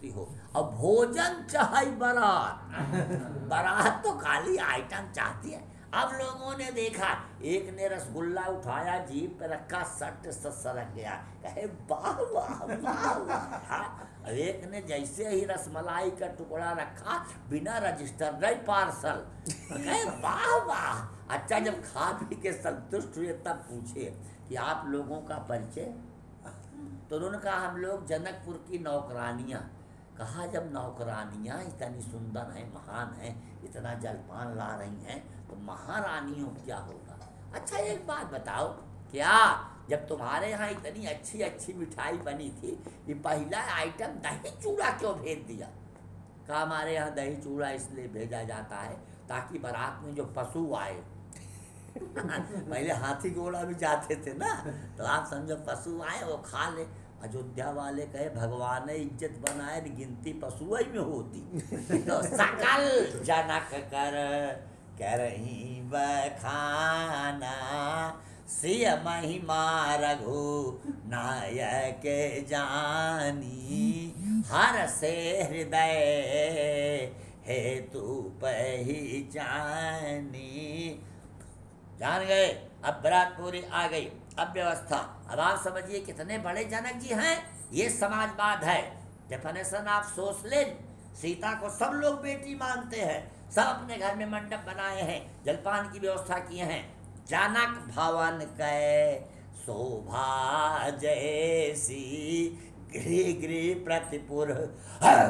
पूर्ति हो। और भोजन चाहे बारात, बारात तो खाली आइटम चाहती है। अब लोगों ने देखा, एक ने रसगुल्ला उठाया, जीभ पे रखा, सट से सरक गया, कहे वाह वाह वाह वाह। एक ने जैसे ही रसमलाई का टुकड़ा रखा, बिना रजिस्टर नहीं पार्सल, कहे वाह वाह। अच्छा, जब खा पी के संतुष्ट हुए तब पूछे कि आप लोगों का परिचय? तो उन्होंने कहा हम लोग जनकपुर की नौकरानियाँ। कहा जब नौकरानियाँ इतनी सुंदर हैं, महान हैं, इतना जलपान ला रही हैं, तो महारानियों क्या होगा? अच्छा एक बात बताओ, क्या जब तुम्हारे यहाँ इतनी अच्छी अच्छी मिठाई बनी थी, ये पहला आइटम दही चूड़ा क्यों भेज दिया? कहा हमारे यहाँ दही चूड़ा इसलिए भेजा जाता है ताकि बारात में जो पशु आए पहले हाथी घोड़ा भी जाते थे ना, तो आप समझो पशु आए वो खा ले। अयोध्या वाले कहे भगवान ने इज्जत बनाए, गिनती पशु ही में होती। तो सकल जनक कर रही बखाना, सिय महिमा रघु नायक जानी, हर से हृदय हेतु पहचानी। जान गए? अब बरात पूरी आ गई, अब व्यवस्था। अब आप समझिए कितने बड़े जनक जी हैं। ये समाजवाद है, डेफिनेशन ऑफ सोशलिज्म। सीता को सब लोग बेटी मानते हैं, सब अपने घर में मंडप बनाए हैं, जलपान की व्यवस्था किए हैं। जनक भवन कै शोभा जैसी, गृह गृह प्रतिपुर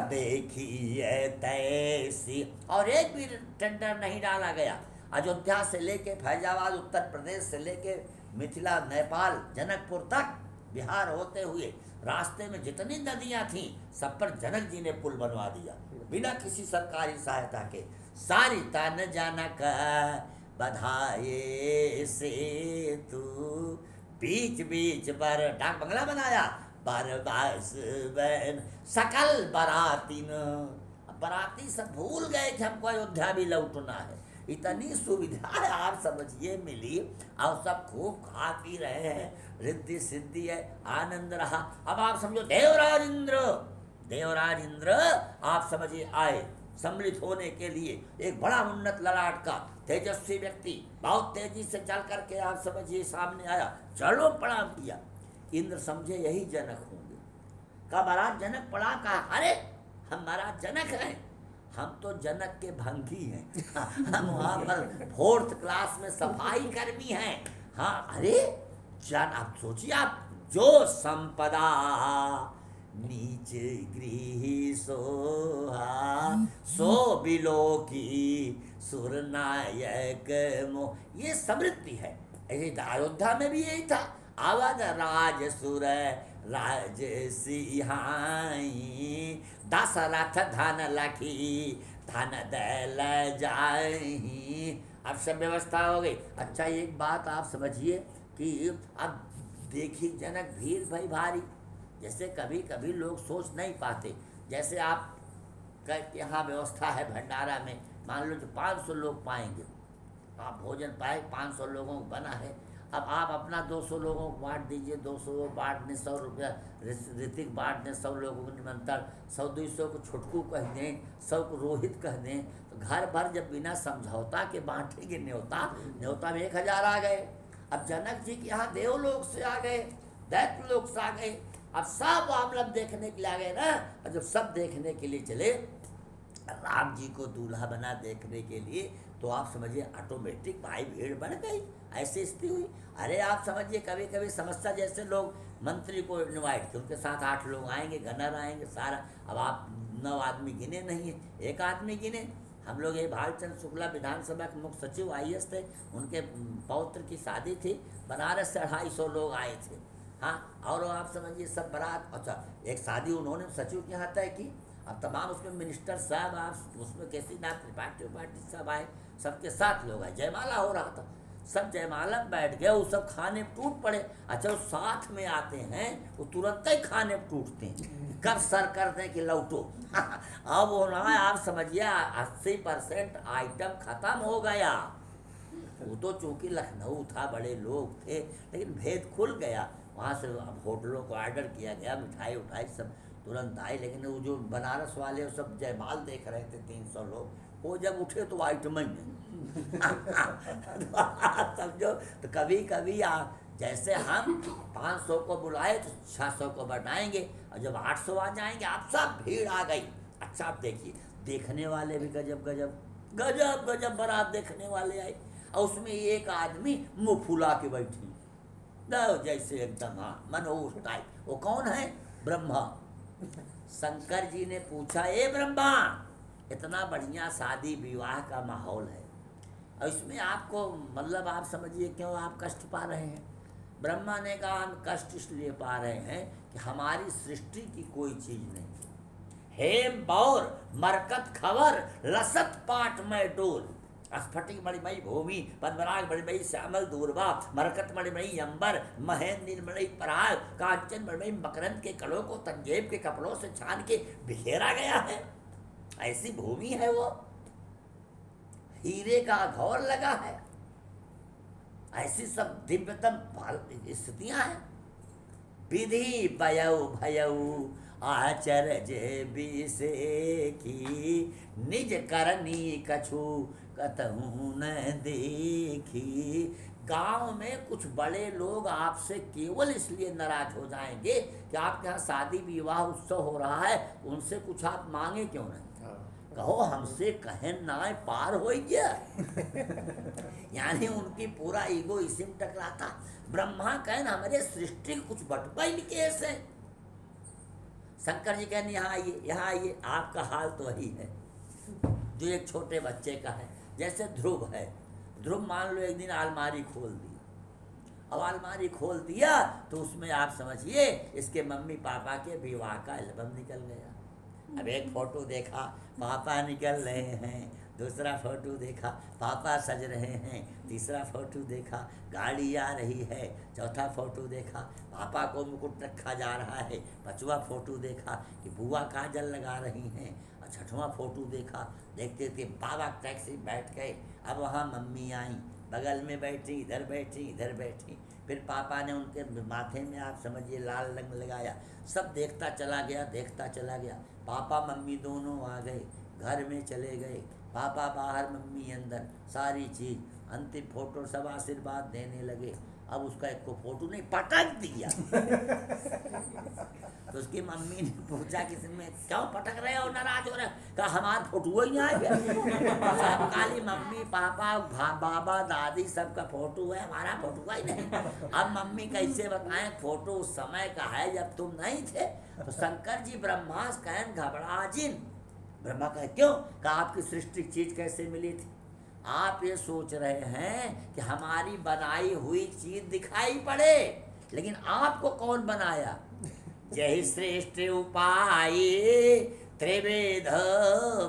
देखिए तैसी। और एक भी टेंडर नहीं डाला गया। अयोध्या से लेके फैजाबाद, उत्तर प्रदेश से लेके मिथिला, नेपाल, जनकपुर तक, बिहार होते हुए रास्ते में जितनी नदियां थीं सब पर जनक जी ने पुल बनवा दिया बिना किसी सरकारी सहायता के। सारी तन जनक बधाए से तू, बीच बीच पर डाक बंगला बनाया, बरबास बन सकल बराती न। बराती सब भूल गए कि हमको अयोध्या भी लौटना है। इतनी सुविधा आप समझिए मिली, और सब खूब खा पी रहे हैं, रिद्धि सिद्धि है, आनंद रहा। अब आप समझो देवराज इंद्र, देवराज इंद्र आप समझिए आए सम्मिलित होने के लिए। एक बड़ा उन्नत ललाट का तेजस्वी व्यक्ति बहुत तेजी से चल करके आप समझिए सामने आया, चलो प्रणाम किया। इंद्र समझे यही जनक होंगे। का महाराज जनक प्रणाम कहा, अरे हम महाराज जनक हैं, हम तो जनक के भंगी हैं। हम वहाँ पर 4th क्लास में सफाई कर्मी हैं। हाँ, अरे जन, आप सोचिए, आप जो संपदा नीच गृह सोहा, सो बिलो की सुर नायक मोह, ये समृद्धि है। अयोध्या में भी यही था, अवध राज सुर राज सिहाई, दशरथ धन लखी धन दल जाई। अब सब व्यवस्था हो गई। अच्छा एक बात आप समझिए कि अब देखिए जनक भीड़ भाई भारी, जैसे कभी कभी लोग सोच नहीं पाते। जैसे आप यहाँ व्यवस्था है भंडारा में, मान लो जो 500 लोग पाएंगे, आप भोजन पाए, 500 लोगों को बना है। अब आप अपना 200 लोगों को बांट दीजिए, 200 बांटने 100 रुपया, ऋतिक बांटने 100 लोगों को निमंत्रण, 100-200 को छुटकू कह दें, 100 को रोहित कह दें, तो घर भर जब बिना समझौता के बांटेंगे न्योता में 1000 आ गए। अब जनक जी के यहाँ देवलोक से आ गए, दैत्य लोक से आ गए। अब सब आमलब देखने के लिए आ गए ना। और जब सब देखने के लिए चले, राम जी को दूल्हा बना देखने के लिए, तो आप समझिए ऑटोमेटिक भाई भीड़ बढ़ गई, ऐसी स्थिति हुई। अरे आप समझिए कभी कभी समस्या, जैसे लोग मंत्री को इनवाइट किए, उनके साथ 8 लोग आएंगे, गनर आएंगे सारा। अब आप 9 आदमी गिने नहीं है, एक आदमी गिने। हम लोग ये भालचंद्र शुक्ला विधानसभा के मुख्य सचिव IAS थे, उनके पौत्र की शादी थी, बनारस से 250 लोग आए थे। हाँ, और आप समझिए सब बारात। अच्छा एक शादी उन्होंने सचिव के यहाँ तय की। अब तमाम उसमें मिनिस्टर साहब, आप उसमें केसीनाथ त्रिपाठी सब आए, सबके साथ लोग आए, जयमाला हो रहा था, सब जयमाला में बैठ गए, वो सब खाने टूट पड़े। अच्छा वो साथ में आते हैं, वो तुरंत ही खाने टूटते हैं, कब सर कर दें कि लौटो। अब वो ना आप समझिए 80% आइटम खत्म हो गया। वो तो चूंकि लखनऊ था, बड़े लोग थे, लेकिन भेद खुल गया। वहाँ से अब होटलों को ऑर्डर किया गया, मिठाई उठाई सब तुरंत आए। लेकिन वो जो बनारस वाले वो सब जयमाल देख रहे थे 300 लोग, वो जब उठे तो आइटम ही नहीं। तो आप समझो, तो कभी कभी आप जैसे हम 500 को बुलाए तो 600 को बढ़ाएंगे, और जब 800 आ जाएंगे आप सब भीड़ आ गई। अच्छा आप देखिए, देखने वाले भी गजब गजब गजब गजब बारात देखने वाले आए, और उसमें एक आदमी मुंह फुला के बैठी, जैसे एकदम हाँ मनोज टाइप। वो कौन है? ब्रह्मा। शंकर जी ने पूछा, ए ब्रह्मा, इतना बढ़िया शादी विवाह का माहौल है और इसमें आपको मतलब आप समझिए क्यों आप कष्ट पा रहे हैं? ब्रह्मा ने कहा, हम कष्ट इसलिए पा रहे हैं कि हमारी सृष्टि की कोई चीज नहीं। हेम बौर मरकत खबर लसत पाट में डोल, स्फटिक मणिमयी भूमि पद्मराग मणिमयी श्यामल दूरबा मरकत मणिमयी अंबर महेंद्र नीलमणि पराग कांचन मणिमयी मकरंद के कड़ों को तंजेब के कपड़ों से छान के बिखेरा गया है। ऐसी भूमि है वो, हीरे का घौर लगा है, ऐसी सब दिव्यतम स्थितियां हैं। विधि बयऊ भयऊ आचर्य विषे की निज करनी कछु कतहु न देखी। गांव में कुछ बड़े लोग आपसे केवल इसलिए नाराज हो जाएंगे कि आपके यहाँ शादी विवाह उत्सव हो रहा है, उनसे कुछ आप मांगे क्यों नहीं? कहो हमसे कहन ना पार हो गया। यानी उनकी पूरा ईगो इसी में टकराता। ब्रह्मा कहन हमारे सृष्टि कुछ बटुआ ही केस है। शंकर जी कहने यहाँ आइए, यहाँ आइए, आपका हाल तो वही है जो एक छोटे बच्चे का है। जैसे ध्रुव है, ध्रुव मान लो एक दिन अलमारी खोल दी, अब अलमारी खोल दिया तो उसमें आप समझिए इसके मम्मी पापा के विवाह का एल्बम निकल गया। अब एक फोटो देखा पापा निकल रहे हैं, दूसरा फोटो देखा पापा सज रहे हैं, तीसरा फोटो देखा गाड़ी आ रही है, चौथा फोटो देखा पापा को मुकुट रखा जा रहा है, पांचवा फोटो देखा कि बुआ काजल लगा रही हैं, और छठवां फोटो देखा। देखते देखते बाबा टैक्सी बैठ गए। अब वहाँ मम्मी आई, बगल में बैठी, इधर बैठी, इधर बैठी। फिर पापा ने उनके माथे में आप समझिए लाल रंग लगाया। सब देखता चला गया, देखता चला गया। पापा मम्मी दोनों आ गए, घर में चले गए, पापा बाहर मम्मी अंदर, सारी चीज़। अंतिम फोटो सब आशीर्वाद देने लगे। अब उसका एक को फोटो नहीं पटक दिया। तो उसकी मम्मी ने पूछा किसी में क्यों पटक रहे हो, नाराज हो रहे हो? कहा हमारा फोटो ही आ गया। सब काली मम्मी पापा बाबा दादी सबका फोटो है, हमारा फोटो ही नहीं। अब मम्मी कैसे बताएं, फोटो उस समय का है जब तुम नहीं थे। तो शंकर जी ब्रह्मा कहन घबरा जिन। ब्रह्मा कहे क्यों? कहा आपकी सृष्टि चीज कैसे मिली थी? आप ये सोच रहे हैं कि हमारी बनाई हुई चीज दिखाई पड़े, लेकिन आपको कौन बनाया? जय श्रेष्ठ उपाय त्रिवेद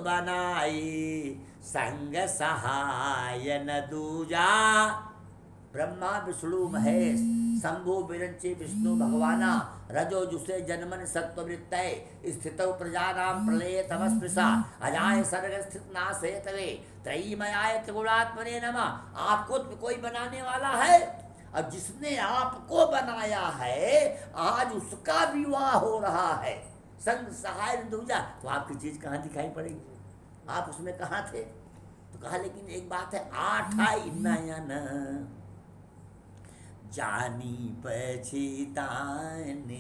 बनाई, संग सहाय न दूजा। ब्रह्मा विष्णु महेश शंभु विरंची विष्णु भगवाना, रजो जुसे जन्मन सत्ववृत्तय, स्थितौ प्रजानाम प्रलय तमस्पृशा, अजाय सर्ग स्थित नाशे तवे, त्रयीमयाय त्रिगुणात्मने नमः। आपको कोई बनाने वाला है, और जिसने आपको बनाया है आज उसका विवाह हो रहा है। संग सहाय दूजा, तो आपकी चीज कहाँ दिखाई पड़ेगी? आप उसमें कहाँ थे? तो कहा लेकिन एक बात है, आठाई नयन जानी पछिताने।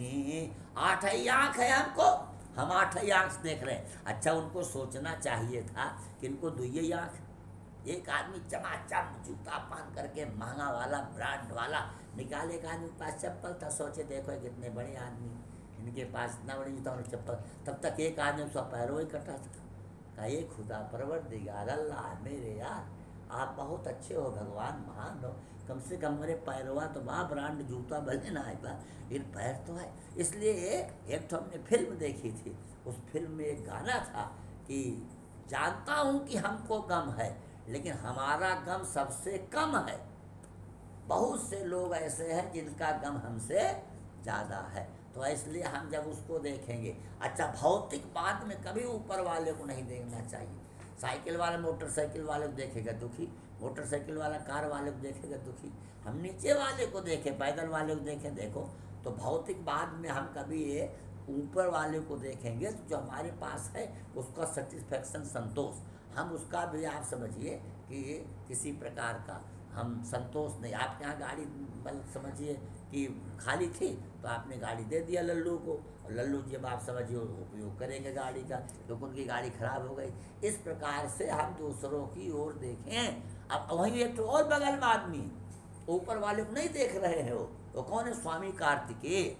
आठ ही आँख है हमको, हम 8 ही आँख देख रहे हैं। अच्छा उनको सोचना चाहिए था कि इनको 2 ही आँख। एक आदमी चमाचम जूता पहन करके महंगा वाला ब्रांड वाला निकाले, एक आदमी के पास चप्पल था, सोचे देखो कितने बड़े आदमी, इनके पास इतना बड़ी जूता और चप्पल। तब तक एक आदमी उसका पैरों ही कटा था। कहा ये खुदा परवरदिगार अल्लाह मेरे यार, आप बहुत अच्छे हो, भगवान महान हो, कम से कम मेरे पैरवा तो वहाँ ब्रांड जूता भले ना आएगा, लेकिन पैर तो है। इसलिए एक तो हमने फिल्म देखी थी, उस फिल्म में एक गाना था कि जानता हूँ कि हमको गम है, लेकिन हमारा गम सबसे कम है। बहुत से लोग ऐसे हैं जिनका गम हमसे ज़्यादा है। तो इसलिए हम जब उसको देखेंगे, अच्छा भौतिकवाद में कभी ऊपर वाले को नहीं देखना चाहिए। साइकिल वाला मोटरसाइकिल वाले को देखेगा दुखी, मोटरसाइकिल वाला कार वाले को देखेगा दुखी। हम नीचे वाले को देखें, पैदल वाले को देखें, देखो तो भौतिकवाद में हम कभी ये ऊपर वाले को देखेंगे तो जो हमारे पास है उसका सेटिस्फैक्शन, संतोष, हम उसका भी आप समझिए कि किसी प्रकार का हम संतोष नहीं। आपके यहाँ गाड़ी मतलब समझिए कि खाली थी तो आपने गाड़ी दे दिया लल्लू को, और लल्लू जी अब आप समझिए उपयोग करेंगे गाड़ी का, क्योंकि उनकी गाड़ी खराब हो गई। इस प्रकार से हम दूसरों की ओर देखें। अब वहीं एक तो और बगल में आदमी ऊपर वाले को नहीं देख रहे हो, वो कौन है? स्वामी कार्तिकेय।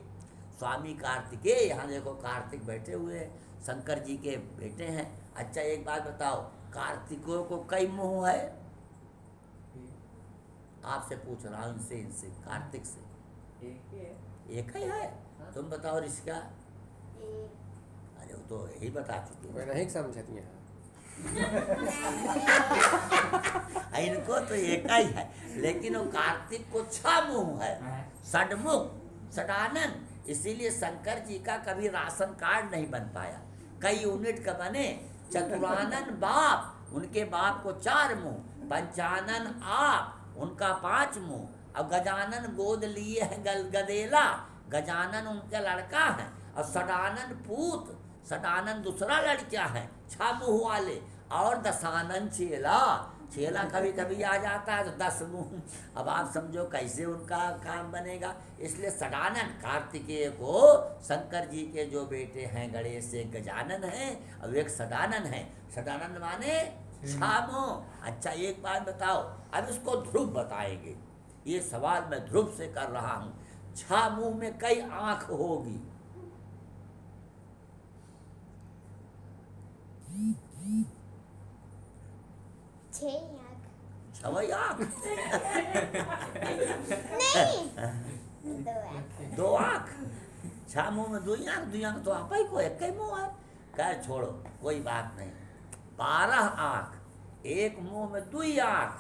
स्वामी कार्तिकेय, यहाँ देखो कार्तिक बैठे हुए हैं, शंकर जी के बेटे हैं। अच्छा एक बात बताओ, कार्तिकों को कई मुंह है? आपसे पूछ रहा हूँ, इनसे कार्तिक से। एक ही है। तुम बताओ ऋषिका। अरे वो तो यही बता चुके मैं नहीं समझती है। इनको तो एक ही है, लेकिन वो कार्तिक को 6 मुंह है, षडमुख, षडानन। इसीलिए शंकर जी का कभी राशन कार्ड नहीं बन पाया, कई यूनिट का बने। चतुरानन बाप, उनके बाप को 4 मुंह। पंचानन आप, उनका 5 मुंह। और गजानन गोद लिए हैं गदेला, गजानन उनका लड़का है। और षडानन पूत, षडानन दूसरा लड़का है, 6 मुंह वाले। और दशानन चेला, चेला कभी कभी आ जाता है तो 10 मुंह। अब आप समझो कैसे उनका काम बनेगा। इसलिए षडानन कार्तिकेय को शंकर जी के जो बेटे हैं गणेश, एक गजानन है और एक षडानन है। षडानन माने 6 मुंह। अच्छा एक बात बताओ, अब इसको ध्रुव बताएंगे। ये सवाल मैं ध्रुव से कर रहा हूँ। 6 मुंह में कई आंख होगी? 6 आँख। 6 आंख? नहीं, 2 आँख। 2 आंख। 6 मुंह में 2 आंख, 2 आंख तो आप ही को एक ही मुंह है। खैर छोड़ो, कोई बात नहीं। 12 आंख, एक मुंह में 2 आंख,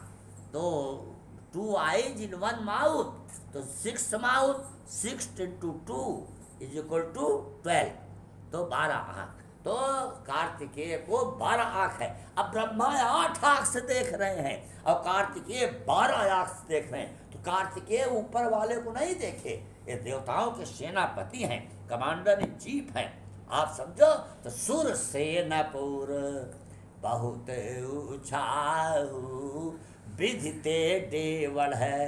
तो 2 eyes in 1 mouth, तो 6 mouth, 6 into 2 is equal to 12, तो 12 आंख। तो कार्तिकेय को 12 आंख है। अब ब्रह्मा 8 आंख से देख रहे हैं और कार्तिकेय 12 आंख से देख रहे हैं। तो कार्तिकेय ऊपर वाले को नहीं देखे, ये देवताओं के सेनापति हैं, कमांडर इन चीफ हैं, आप समझो। तो सुर सेनापुर बहुत ऊंचाऊ, विधिते देवल है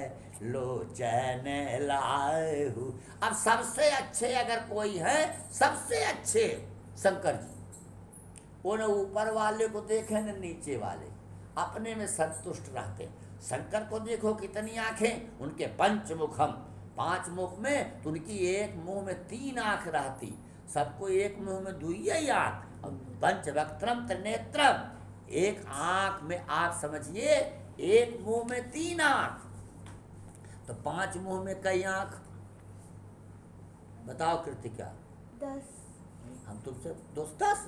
लोचन लाहू। अब सबसे अच्छे अगर कोई है, सबसे अच्छे शंकर जी। वो न ऊपर वाले को देखे न नीचे वाले, अपने में संतुष्ट रहते। शंकर को देखो कितनी आंखें, उनके पंचमुखम, 5 मुख में, तो उनकी एक मुंह में 3 आंख रहती, सबको एक मुंह में 2 आंख। पंचवक्त्रम त्रिनेत्रम, एक आंख में आप समझिए, एक मुंह में 3 आंख, तो 5 मुंह में कई आंख? बताओ कृतिका। 10। हम तुमसे 10,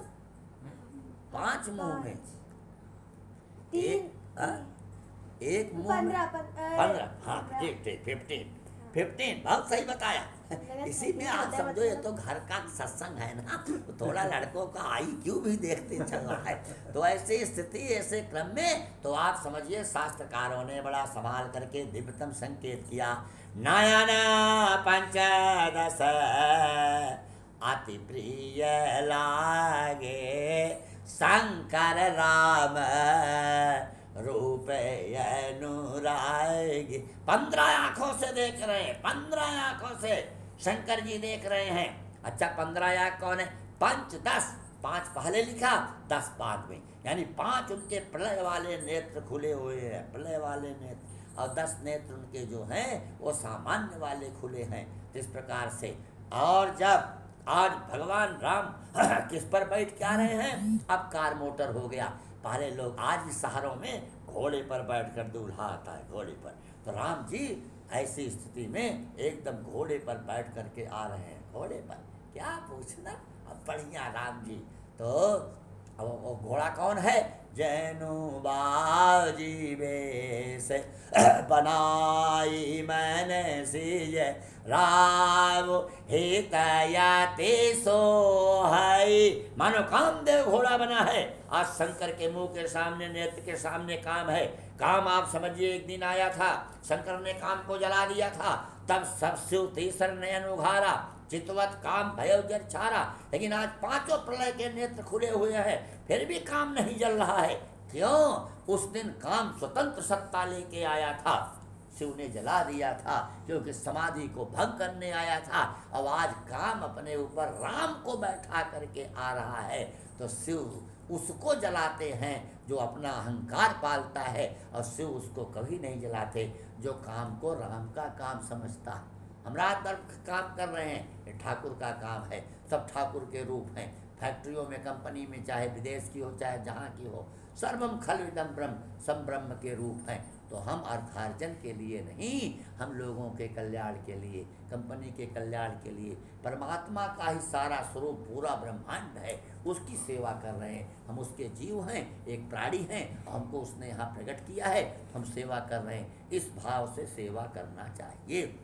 5 मुंह में, एक मुंह में 15, हाँ ठीक, 15, बहुत सही बताया। इसी में आप समझो ये तो घर का सत्संग है ना, तो थोड़ा लड़कों का IQ भी देखते चल रहा है। तो ऐसी स्थिति, ऐसे क्रम में तो आप समझिए शास्त्रकारों ने बड़ा संभाल करके दिव्यतम संकेत किया। नयन 15 अति प्रिय लागे, शंकर राम रूप अनुरागी। 15 आंखों से देख रहे हैं, 15 आंखों से शंकर जी देख रहे हैं। अच्छा 15 आंख कौन है? 5, 10, 5 पहले लिखा, 10 बाद में, यानी 5 उनके प्रलय वाले नेत्र खुले हुए हैं, प्रलय वाले नेत्र, और 10 नेत्र उनके जो हैं वो सामान्य वाले खुले हैं। इस प्रकार से, और जब आज भगवान राम किस पर बैठ के आ रहे हैं? अब कार मोटर हो गया। पहले लोग, आज भी शहरों में घोड़े पर बैठकर दूल्हा आता है, घोड़े पर। तो राम जी ऐसी स्थिति में एकदम घोड़े पर बैठ करके आ रहे हैं, घोड़े पर, क्या पूछना। अब बढ़िया राम जी, तो अब वो घोड़ा कौन है? जैनु बाजी बेस बनाई मैंने सीज राम हितयाति सो है। मानो कामदेव घोड़ा बना है। आज शंकर के मुंह के सामने, नेत्र के सामने काम है। काम आप समझिए, एक दिन आया था, शंकर ने काम को जला दिया था, तब सब शिव तीसर नयन उघारा, चितवत काम भयो जर छारा। लेकिन आज पांचों प्रलय के नेत्र खुले हुए हैं, फिर भी काम नहीं जल रहा है। क्यों? उस दिन काम स्वतंत्र सत्ता लेके आया था, शिव ने जला दिया था, क्योंकि समाधि को भंग करने आया था। अब आज काम अपने ऊपर राम को बैठा करके आ रहा है, तो शिव उसको जलाते हैं जो अपना अहंकार पालता है, और शिव उसको कभी नहीं जलाते जो काम को राम का काम समझता है। हम रात भर काम कर रहे हैं, ये ठाकुर का काम है, सब ठाकुर के रूप हैं। फैक्ट्रियों में, कंपनी में, चाहे विदेश की हो चाहे जहाँ की हो, सर्वम खलविदम ब्रह्म, सब ब्रह्म के रूप हैं। तो हम अर्थार्जन के लिए नहीं, हम लोगों के कल्याण के लिए, कंपनी के कल्याण के लिए, परमात्मा का ही सारा स्वरूप पूरा ब्रह्मांड है, उसकी सेवा कर रहे हैं। हम उसके जीव हैं, एक प्राणी हैं, हमको उसने यहाँ प्रकट किया है, हम सेवा कर रहे हैं। इस भाव से सेवा करना चाहिए।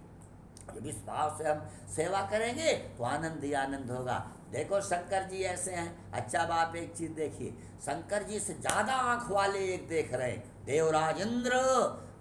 जब इस भाव से हम सेवा करेंगे तो आनंद ही आनंद होगा। देखो शंकर जी ऐसे हैं। अच्छा बाप एक चीज देखिए, शंकर जी से ज्यादा आंख वाले एक देख रहे हैं, देवराज इंद्र।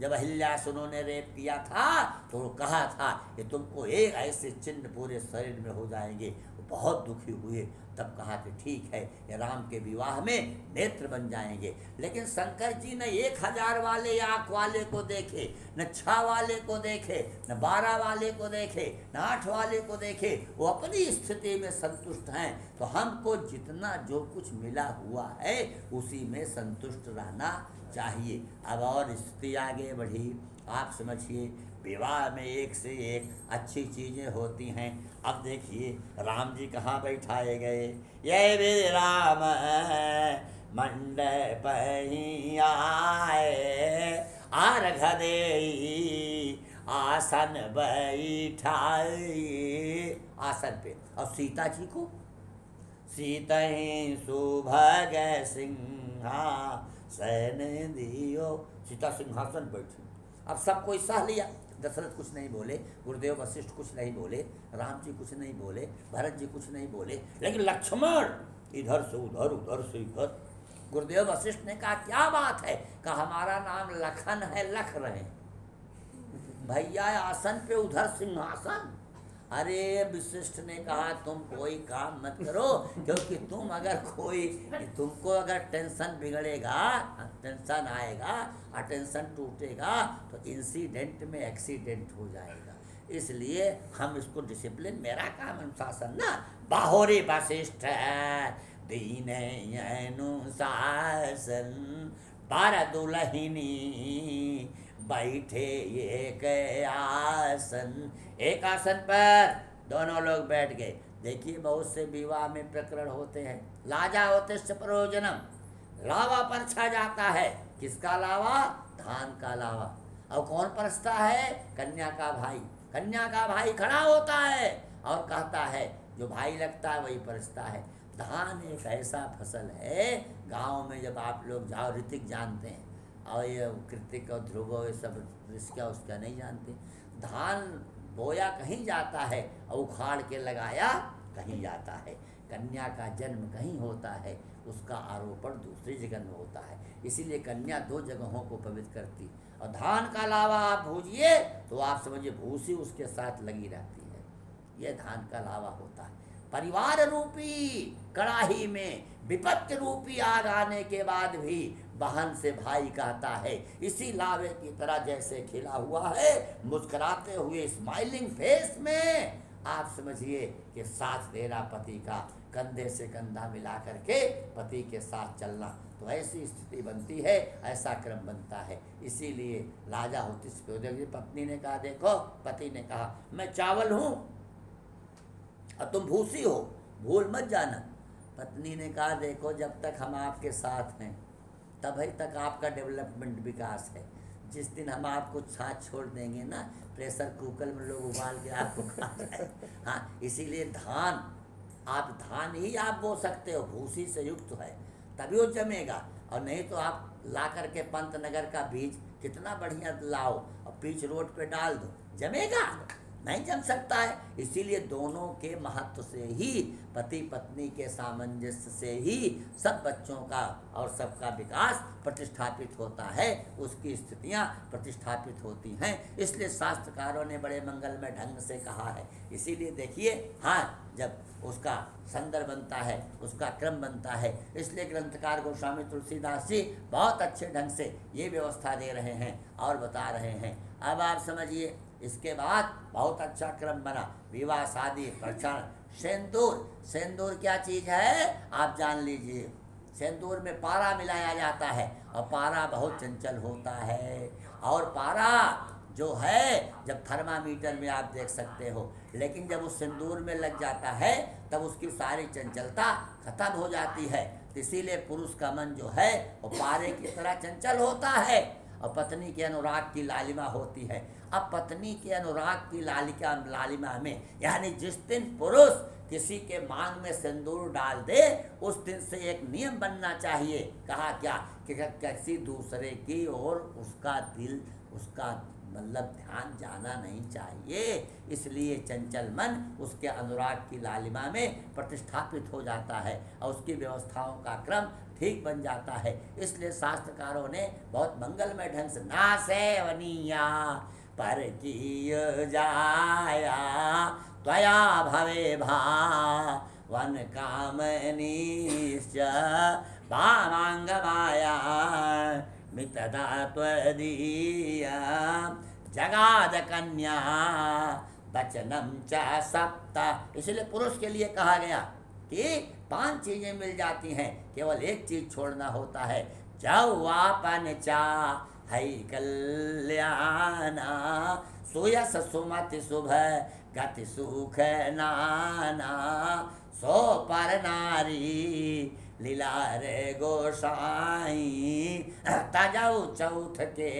जब अहिल्यासुर ने रेप किया था तो वो कहा था कि तुमको एक ऐसे चिन्ह पूरे शरीर में हो जाएंगे। वो बहुत दुखी हुए, तब कहा कि ठीक है, ये राम के विवाह में नेत्र बन जाएंगे। लेकिन शंकर जी ने 1000 वाले आंख वाले को देखे, न 6 वाले को देखे, न 12 वाले को देखे, न 8 वाले को देखे। वो अपनी स्थिति में संतुष्ट हैं। तो हमको जितना जो कुछ मिला हुआ है उसी में संतुष्ट रहना चाहिए। अब और स्थिति आगे बढ़ी, आप समझिए, विवाह में एक से एक अच्छी चीज़ें होती हैं। अब देखिए राम जी कहाँ बैठाए गए, ये भी राम मंडप ही आए, अर्घ देई आसन बैठाए। आसन पे, और सीता जी को, सीतहि सुभग सिंहासन दियो, सीता सिंहासन बैठी। अब सब कोई सह लिया। दशरथ कुछ नहीं बोले, गुरुदेव वशिष्ठ कुछ नहीं बोले, राम जी कुछ नहीं बोले, भरत जी कुछ नहीं बोले, लेकिन लक्ष्मण इधर से उधर, उधर से इधर। गुरुदेव वशिष्ठ ने कहा क्या बात है? कहा हमारा नाम लखन है, लख रहे भैया आसन पे, उधर सिंहासन। अरे वशिष्ठ ने कहा तुम कोई काम मत करो, क्योंकि तुमको अगर टेंशन बिगड़ेगा, टेंशन आएगा, अटेंशन टूटेगा तो इंसिडेंट में एक्सीडेंट हो जाएगा। इसलिए हम इसको डिसिप्लिन, मेरा काम अनुशासन ना। बाहोरी वशिष्ठ दीन अनुशासन, 12 दुल्हनी बैठे एक आसन। एक आसन पर दोनों लोग बैठ गए। देखिए बहुत से विवाह में प्रकरण होते हैं, लाजा होते प्रयोजनम, लावा पर छा जाता है। किसका लावा? धान का लावा। अब कौन परसता है? कन्या का भाई। कन्या का भाई खड़ा होता है और कहता है, जो भाई लगता है वही परसता है। धान एक ऐसा फसल है, गांव में जब आप लोग जाओ, ऋतिक जानते हैं, और ये कृतिक और ध्रुव ये सब इसका उसका नहीं जानते। धान बोया कहीं जाता है और उखाड़ के लगाया कहीं जाता है। कन्या का जन्म कहीं होता है, उसका आरोपण दूसरी जगह में होता है। इसीलिए कन्या 2 जगहों को पवित्र करती। और धान का लावा आप भूजिए तो आप समझिए भूसी उसके साथ लगी रहती है। यह धान का लावा होता है। परिवार रूपी कड़ाही में विपत्ति रूपी आग आने के बाद भी बहन से भाई कहता है, इसी लावे की तरह जैसे खिला हुआ है, मुस्कुराते हुए स्माइलिंग फेस में आप समझिए कि साथ देना पति का, कंधे से कंधा मिला करके पति के साथ चलना। तो ऐसी स्थिति बनती है, ऐसा क्रम बनता है। इसीलिए लाजा होती है। पत्नी ने कहा, देखो, पति ने कहा मैं चावल हूँ और तुम भूसी हो, भूल मत जाना। पत्नी ने कहा, देखो जब तक हम आपके साथ हैं तभी तक आपका डेवलपमेंट विकास है। जिस दिन हम आपको साथ छोड़ देंगे ना, प्रेशर कुकर में लोग उबाल के आपको खा जाए। हाँ, इसीलिए धान ही आप बो सकते हो, भूसी से युक्त है, तभी वो जमेगा। और नहीं तो आप ला करके पंतनगर का बीज कितना बढ़िया लाओ और पीच रोड पे डाल दो, जमेगा? नहीं जम सकता है। इसीलिए दोनों के महत्व से ही, पति पत्नी के सामंजस्य से ही सब बच्चों का और सबका विकास प्रतिष्ठापित होता है, उसकी स्थितियां प्रतिष्ठापित होती हैं। इसलिए शास्त्रकारों ने बड़े मंगलमय ढंग से कहा है। इसीलिए देखिए, हाँ, जब उसका संदर्भ बनता है, उसका क्रम बनता है, इसलिए ग्रंथकार गोस्वामी तुलसीदास जी बहुत अच्छे ढंग से ये व्यवस्था दे रहे हैं और बता रहे हैं। अब आप समझिए, इसके बाद बहुत अच्छा क्रम बना, विवाह, शादी, प्रक्षण, सिंदूर। सिंदूर क्या चीज़ है आप जान लीजिए। सिंदूर में पारा मिलाया जाता है और पारा बहुत चंचल होता है। और पारा जो है, जब थर्मामीटर में आप देख सकते हो, लेकिन जब उस सिंदूर में लग जाता है तब उसकी सारी चंचलता खत्म हो जाती है। इसीलिए पुरुष का मन जो है वो पारे की तरह चंचल होता है और पत्नी के अनुराग की लालिमा होती है। अब पत्नी के अनुराग की लालिमा में, यानी जिस दिन पुरुष किसी के मांग में सिंदूर डाल दे, उस दिन से एक नियम बनना चाहिए। कहा क्या कि किसी दूसरे की ओर उसका दिल, उसका मतलब ध्यान जाना नहीं चाहिए। इसलिए चंचल मन उसके अनुराग की लालिमा में प्रतिष्ठापित हो जाता है और उसकी व्यवस्थाओं का क्रम ठीक बन जाता है। इसलिए शास्त्रकारों ने बहुत मंगलमय ढंग से ना सेवनिया पर की जाया त्वया भवे भावन कामनीश्च भावांग माया मितदा त्वदीया जगाद कन्या वचनम च सप्त। इसलिए पुरुष के लिए कहा गया कि 5 चीजें मिल जाती हैं, केवल एक चीज छोड़ना होता है। जवापन चा है कल्याणा सुयस सुमति शुभ गति सुख नाना सो पर नारी लीला रे गोसाई तजऊ चौथ के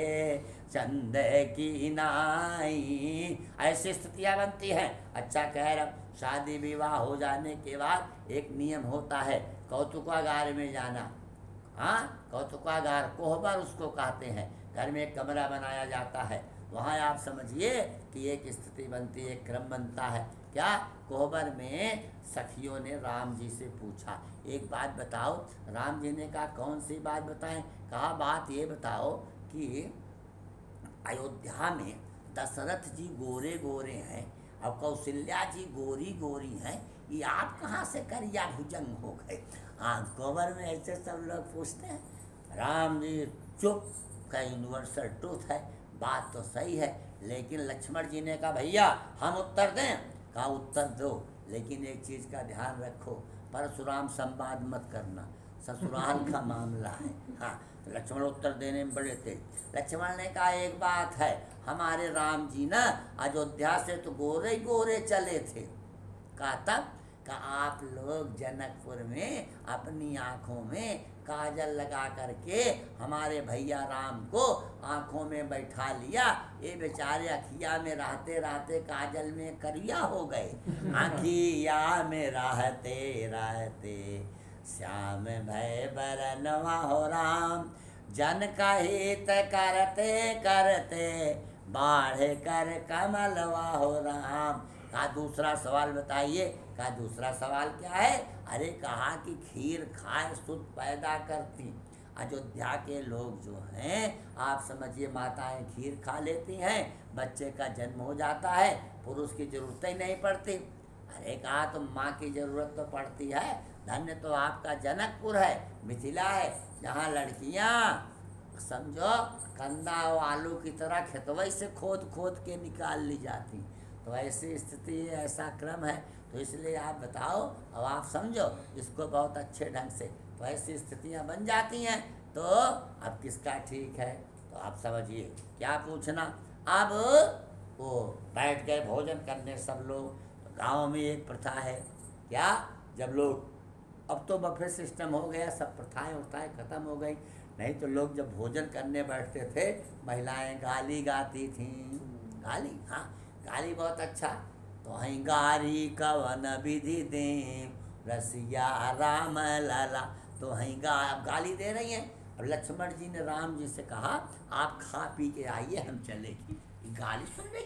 चंद की नाई। ऐसी स्थितियां बनती हैं। अच्छा कह रहा, शादी विवाह हो जाने के बाद एक नियम होता है कौतुकागार में जाना। हाँ, कौतुकागार, कोहबर उसको कहते हैं। घर में एक कमरा बनाया जाता है, वहाँ आप समझिए कि एक स्थिति बनती है, एक क्रम बनता है। क्या? कोहबर में सखियों ने राम जी से पूछा, एक बात बताओ। राम जी ने कहा, कौन सी बात बताएं? कहा, बात ये बताओ कि अयोध्या में दशरथ जी गोरे गोरे हैं और कौशल्या जी गोरी गोरी हैं, ये आप कहाँ से करिया भुजंग हो गए? हाँ, कोहबर में ऐसे सब लोग पूछते हैं। राम जी चुप, का यूनिवर्सल ट्रूथ है, बात तो सही है। लेकिन लक्ष्मण जी ने कहा, भैया हम उत्तर दें? कहा, उत्तर दो, लेकिन एक चीज़ का ध्यान रखो, परशुराम संवाद मत करना, ससुराल का मामला है। हाँ, लक्ष्मण उत्तर देने में बड़े थे। लक्ष्मण ने कहा, एक बात है, हमारे राम जी ना अयोध्या से तो गोरे गोरे चले थे। कहा, तब? कहा, आप लोग जनकपुर में अपनी आँखों में काजल लगा करके हमारे भैया राम को आँखों में बैठा लिया, ये बेचारे अखिया में रहते रहते काजल में करिया हो गए। अखिया में रहते रहते श्याम भय बरनवा हो राम, जन का हित करते करते बाढ़ कर कमलवा हो राम। कहा, दूसरा सवाल बताइए। कहा, दूसरा सवाल क्या है? अरे कहा कि खीर खाए सुध पैदा करती। अयोध्या के लोग जो हैं, आप समझिए, माताएं खीर खा लेती हैं, बच्चे का जन्म हो जाता है, पुरुष की जरूरत ही नहीं पड़ती। अरे कहा, तो माँ की जरूरत तो पड़ती है। धन्य तो आपका जनकपुर है, मिथिला है, जहाँ लड़कियाँ समझो कंदा और आलू की तरह खेतवई से खोद खोद के निकाल ली जाती। तो ऐसी स्थिति है, ऐसा क्रम है। तो इसलिए आप बताओ, अब आप समझो इसको बहुत अच्छे ढंग से। तो ऐसी स्थितियां बन जाती हैं। तो अब किसका ठीक है? तो आप समझिए क्या पूछना। अब वो बैठ गए भोजन करने सब लोग। तो गाँव में एक प्रथा है, क्या? जब लोग, अब तो बफे सिस्टम हो गया, सब प्रथाएं उठाएं खत्म हो गई। नहीं तो लोग जब भोजन करने बैठते थे, महिलाएं गाली गाती थीं। गाली, हाँ, गाली बहुत अच्छा। तो हई गारी कवन विधि दें रसिया राम लाला। तो हई गाली दे रही हैं। अब लक्ष्मण जी ने राम जी से कहा, आप खा पी के आइए, हम चलेंगे। गाली सुन रही